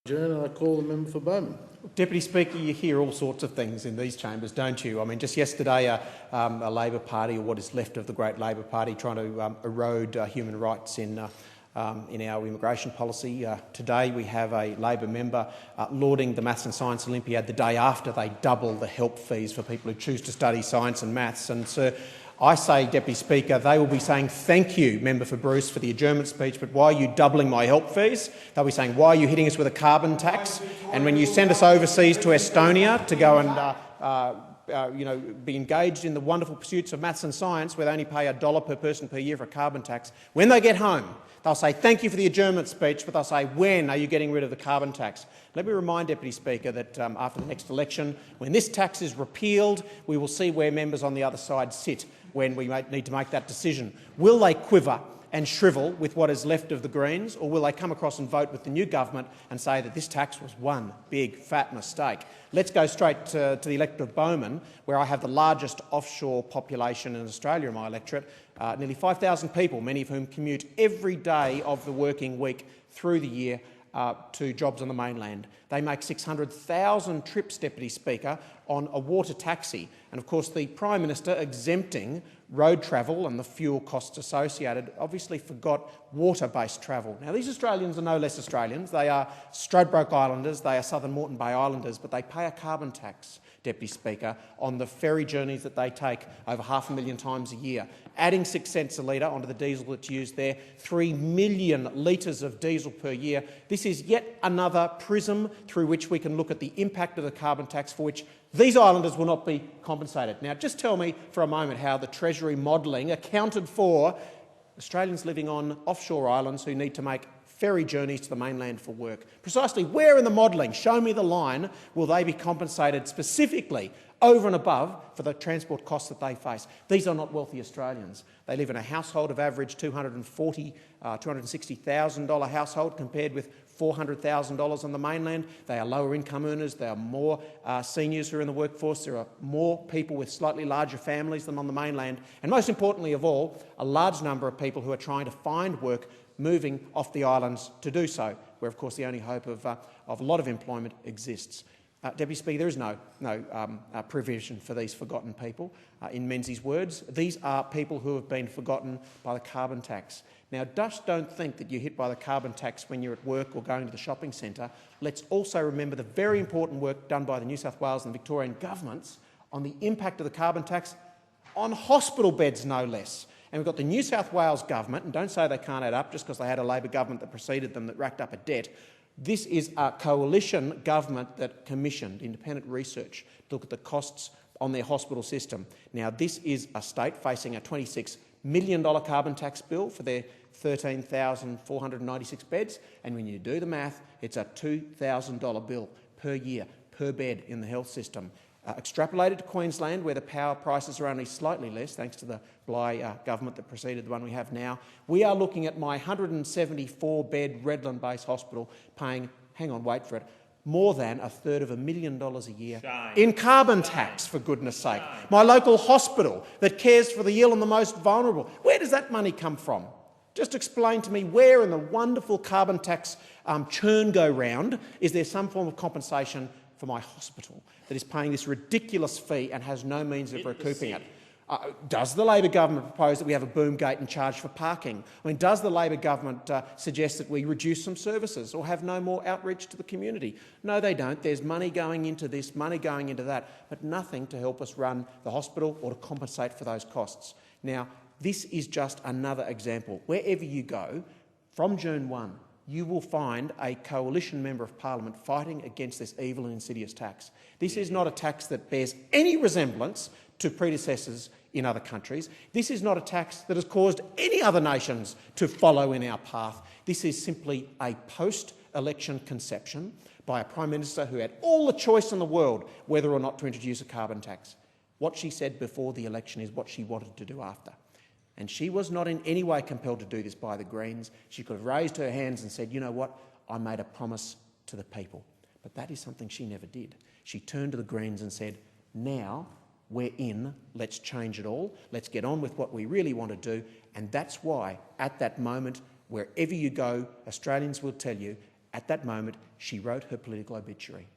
I call the member for Bowman. Deputy Speaker, you hear all sorts of things in these chambers, don't you? I mean, just yesterday a Labor Party, or what is left of the great Labor Party, trying to erode human rights in our immigration policy. Today we have a Labor member lauding the Maths and Science Olympiad the day after they double the help fees for people who choose to study science and maths. And so I say, Deputy Speaker, they will be saying thank you, Member for Bruce, for the adjournment speech, but why are you doubling my help fees? They'll be saying, why are you hitting us with a carbon tax? And when you send us overseas to Estonia to go and be engaged in the wonderful pursuits of maths and science, where they only pay $1 per person per year for a carbon tax, when they get home, they'll say thank you for the adjournment speech, but they'll say, when are you getting rid of the carbon tax? Let me remind Deputy Speaker that after the next election, when this tax is repealed, we will see where members on the other side sit when we need to make that decision. Will they quiver and shrivel with what is left of the Greens, or will they come across and vote with the new government and say that this tax was one big fat mistake? Let's go straight to the electorate of Bowman, where I have the largest offshore population in Australia in my electorate, nearly 5,000 people, many of whom commute every day of the working week through the year to jobs on the mainland. They make 600,000 trips, Deputy Speaker, on a water taxi. And of course the Prime Minister, exempting road travel and the fuel costs associated, obviously forgot water-based travel. Now, these Australians are no less Australians. They are Stradbroke Islanders, they are Southern Moreton Bay Islanders, but they pay a carbon tax, Deputy Speaker, on the ferry journeys that they take over 500,000 times a year, adding 6 cents a litre onto the diesel that's used there, 3 million litres of diesel per year. This is yet another prism through which we can look at the impact of the carbon tax, for which these islanders will not be compensated. Now, just tell me for a moment how the Treasury modelling accounted for Australians living on offshore islands who need to make ferry journeys to the mainland for work. Precisely where in the modelling, show me the line, will they be compensated specifically over and above for the transport costs that they face? These are not wealthy Australians. They live in a household of average $260,000 household, compared with $400,000 on the mainland. They are lower income earners. There are more seniors who are in the workforce. There are more people with slightly larger families than on the mainland. And most importantly of all, a large number of people who are trying to find work moving off the islands to do so, where of course the only hope of a lot of employment exists. Deputy Speaker, there is no provision for these forgotten people. In Menzies' words, these are people who have been forgotten by the carbon tax. Now, just don't think that you're hit by the carbon tax when you're at work or going to the shopping centre. Let's also remember the very important work done by the New South Wales and Victorian governments on the impact of the carbon tax on hospital beds, no less. And we've got the New South Wales government, and don't say they can't add up just because they had a Labor government that preceded them that racked up a debt. This is a coalition government that commissioned independent research to look at the costs on their hospital system. Now, this is a state facing a $26 million carbon tax bill for their 13,496 beds, and when you do the math, it's a $2,000 bill per year, per bed in the health system. Extrapolated to Queensland, where the power prices are only slightly less, thanks to the Bligh government that preceded the one we have now, we are looking at my 174-bed Redland-based hospital paying, hang on, wait for it, more than $250,000 a year in carbon tax, for goodness sake. My local hospital that cares for the ill and the most vulnerable, where does that money come from? Just explain to me where in the wonderful carbon tax churn go round is there some form of compensation for my hospital that is paying this ridiculous fee and has no means of recouping it? Does the Labor government propose that we have a boom gate and charge for parking? I mean, does the Labor government suggest that we reduce some services or have no more outreach to the community? No, they don't. There's money going into this, money going into that, but nothing to help us run the hospital or to compensate for those costs. Now, this is just another example. Wherever you go, from June 1, you will find a coalition member of parliament fighting against this evil and insidious tax. This is not a tax that bears any resemblance to predecessors in other countries. This is not a tax that has caused any other nations to follow in our path. This is simply a post-election conception by a Prime Minister who had all the choice in the world whether or not to introduce a carbon tax. What she said before the election is what she wanted to do after. And she was not in any way compelled to do this by the Greens. She could have raised her hands and said, you know what, I made a promise to the people. But that is something she never did. She turned to the Greens and said, now we're in, let's change it all, let's get on with what we really want to do. And that's why, at that moment, wherever you go, Australians will tell you At that moment, she wrote her political obituary.